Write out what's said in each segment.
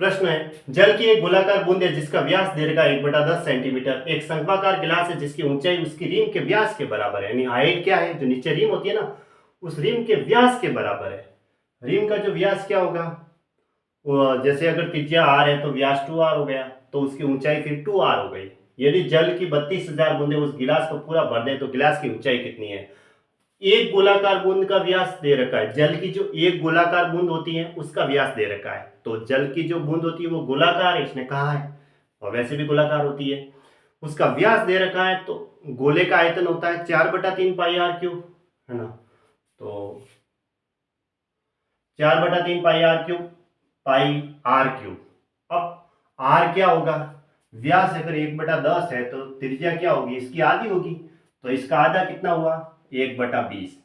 प्रश्न है, जल की एक गोलाकार बूंद है जिसका व्यास दे रखा है 1/10 सेंटीमीटर, एक शंक्वाकार गिलास है जिसकी ऊंचाई उसकी रीम के व्यास के बराबर है। यानी हाइट क्या है, जो नीचे रीम होती है ना, उस रीम के व्यास के बराबर है। रीम का जो व्यास क्या होगा, जैसे अगर त्रिज्या आर है तो व्यास 2r हो गया, तो उसकी ऊंचाई फिर 2r हो गई। यदि जल की 32,000 बूंदे उस गिलास को पूरा भर दे तो गिलास की ऊंचाई कितनी है। एक गोलाकार बूंद का व्यास दे रखा है, जल की जो एक गोलाकार बूंद होती है उसका व्यास दे रखा है। तो जल की जो बूंद होती है वो गोलाकार है, इसने कहा है, और वैसे भी गोलाकार होती है। उसका व्यास दे रखा है, तो गोले का आयतन होता है 4/3 पाई r क्यूब, है ना। तो 4/3 pi r cube, pi R cube. अब आर क्या होगा, व्यास अगर 1/10 है तो त्रिज्या क्या होगी, इसकी आधी होगी। तो इसका आधा कितना हुआ, 1/20।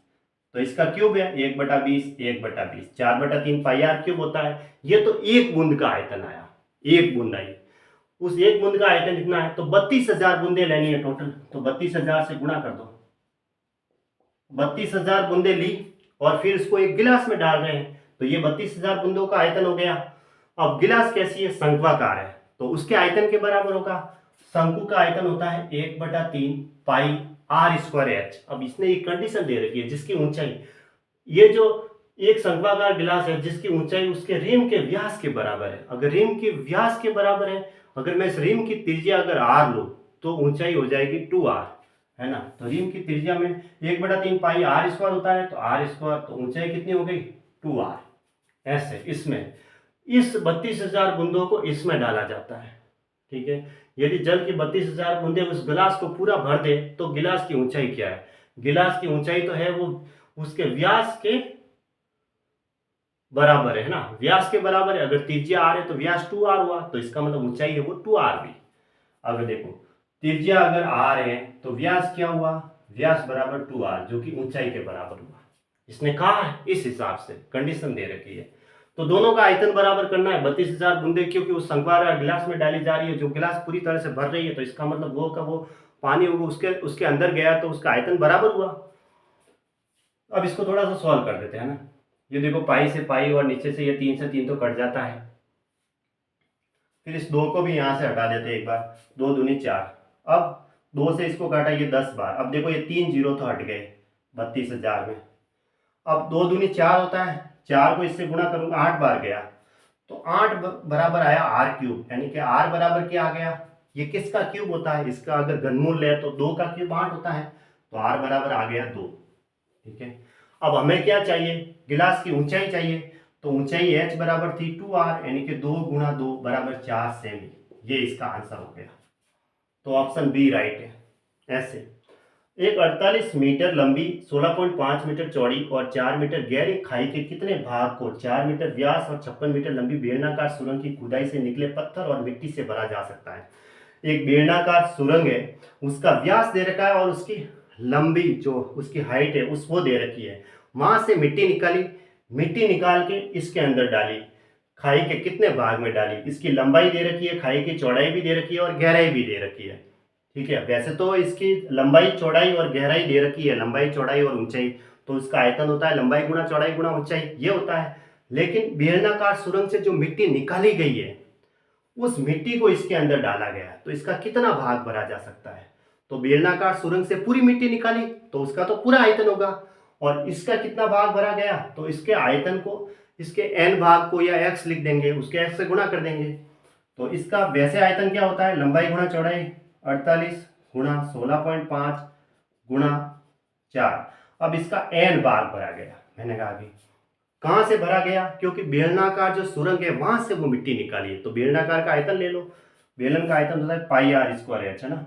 तो इसका क्यूब है 1/20, 1/20, 4/3 पाई r क्यूब होता है। ये तो एक बूंद का आयतन आया, एक बूंद आई। उस एक बूंद का आयतन कितना है, तो 32,000 बूंदे लेनी है टोटल। तो 32,000 से गुणा कर दो, 32,000 बूंदे ली और फिर इसको एक गिलास में डाल रहे हैं, तो ये 32,000 बूंदों का आयतन हो गया। अब गिलास कैसी है, शंक्वाकार है, तो उसके आयतन के बराबर होगा। शंकु का आयतन होता है 1/3 पाई r² अब इसने एक कंडीशन दे रखी है जिसकी ऊंचाई, ये जो एक शंक्वाकार गिलास है जिसकी ऊंचाई उसके रिम के व्यास के बराबर है। अगर रिम के व्यास के बराबर है, अगर मैं इस रिम की त्रिज्या अगर r लूं तो ऊंचाई हो जाएगी 2r, है ना। तो रिम की त्रिज्या में 1/3 पाई r² होता है, तो r², तो ऊंचाई कितनी हो गई, 2r। ऐसे इसमें इस 32,000 बूंदों को इसमें डाला जाता है, ठीक है। यदि जल की 32,000 बूंदे उस गिलास को पूरा भर दे तो गिलास की ऊंचाई क्या है, गिलास की ऊंचाई तो है वो उसके व्यास के बराबर है ना, व्यास के बराबर है। अगर त्रिज्या r है तो व्यास 2r हुआ, तो इसका मतलब ऊंचाई है वो 2r भी। अगर देखो त्रिज्या अगर r है तो व्यास क्या हुआ, व्यास बराबर 2r, जो कि ऊंचाई के बराबर हुआ। इसने कहा है, इस हिसाब से कंडीशन दे रखी है। तो दोनों का आयतन बराबर करना है, 32,000 बूंदे क्योंकि उस शंक्वाकार गिलास में डाली जा रही है, जो गिलास पूरी तरह से भर रही है, तो इसका मतलब वो का वो पानी होगा उसके उसके अंदर गया, तो उसका आयतन बराबर हुआ। अब इसको थोड़ा सा सॉल्व कर देते हैं ना। ये देखो पाई से पाई और नीचे से ये 3 से 3 तो कट जाता है। फिर इस 2 को भी यहाँ से हटा देते हैं एक बार, 2 दूनी 4। अब 2 से इसको काटा ये 10 बार। अब देखो ये 3 जीरो तो हट गए 32,000 में। अब 2 दूनी 4 होता है, 4 को इससे गुणा करूँगा 8 बार गया, तो 8 बराबर आया r³, यानी कि r बराबर क्या आ गया, ये किसका क्यूब होता है, इसका अगर घनमूल है तो 2 का क्यूब 8 होता है, तो r बराबर आ गया 2, ठीक है। अब हमें क्या चाहिए, गिलास की ऊंचाई चाहिए, तो ऊंचाई h बराबर थी 2r, यानी कि 2 × 2 बराबर 4 सेमी। ये इसका आंसर हो गया, तो ऑप्शन बी राइट है। ऐसे एक 48 मीटर लंबी, 16.5 मीटर चौड़ी और 4 मीटर गहरी खाई के कितने भाग को 4 मीटर व्यास और 56 मीटर लंबी बेलनाकार सुरंग की खुदाई से निकले पत्थर और मिट्टी से भरा जा सकता है। एक बेलनाकार सुरंग है, उसका व्यास दे रखा है और उसकी लंबी जो उसकी हाइट है उस वो दे रखी है। वहां से मिट्टी निकाली, मिट्टी निकाल के इसके अंदर डाली, खाई के कितने भाग में डाली, इसकी लंबाई दे रखी है, खाई की चौड़ाई भी दे रखी है और गहराई भी दे रखी है, ठीक है। वैसे तो इसकी लंबाई चौड़ाई और गहराई दे रखी है, लंबाई चौड़ाई और ऊंचाई, तो इसका आयतन होता है लंबाई गुणा चौड़ाई गुणा ऊंचाई, ये होता है। लेकिन बेलनाकार सुरंग से जो मिट्टी निकाली गई है उस मिट्टी को इसके अंदर डाला गया है, तो इसका कितना भाग भरा जा सकता है। तो बेलनाकार सुरंग से पूरी मिट्टी निकाली तो उसका तो पूरा आयतन होगा, और इसका कितना भाग भरा गया, तो इसके आयतन को, इसके n भाग को या x लिख देंगे, उसके x से गुणा कर देंगे। तो इसका वैसे आयतन क्या होता है, लंबाई गुणा चौड़ाई 48 गुणा 16.5 गुणा 4। अब इसका n भाग भरा गया, मैंने कहा अभी कहां से भरा गया, क्योंकि बेलनाकार जो सुरंग है वहां से वो मिट्टी निकाली है। तो बेलनाकार का आयतन ले लो, बेलन का आयतन होता है πr²h, है ना।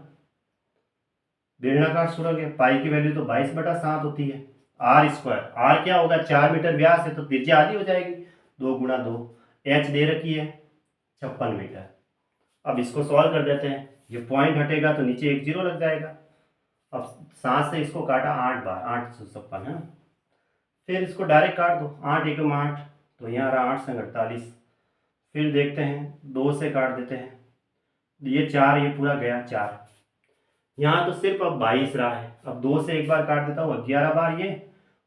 बेलनाकार सुरंग है, पाई की वैल्यू तो 22/7 होती है। r², r क्या होगा, 4 मीटर व्यास है तो त्रिज्या आधी हो जाएगी, 2 × 2, h दे रखी है 56 मीटर। अब इसको सॉल्व कर देते हैं, ये पॉइंट हटेगा तो नीचे एक जीरो लग जाएगा। अब 7 से इसको काटा 8 बार, 856 है ना। फिर इसको डायरेक्ट काट दो, 8 × 8, तो यहाँ रहा 8 संग 48। फिर देखते हैं 2 से काट देते हैं, ये 4, ये पूरा गया 4, यहाँ तो सिर्फ अब 22 रहा है। अब 2 से एक बार काट देता हूँ, 11 बार ये,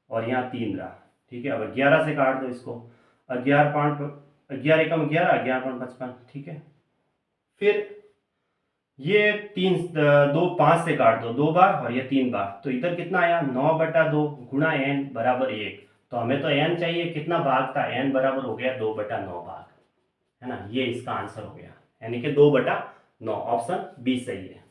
और यहाँ 3 रहा, ठीक है। अब 11 से काट दो इसको, 11 5 11 एकम 11, 11×55, ठीक है। फिर ये 5 से काट दो 2 बार और ये 3 बार, तो इधर कितना आया 9/2 गुणा n बराबर 1। तो हमें तो n चाहिए, कितना भाग था, n बराबर हो गया 2/9 भाग, है ना। ये इसका आंसर हो गया, यानी कि 2/9। ऑप्शन बी सही है।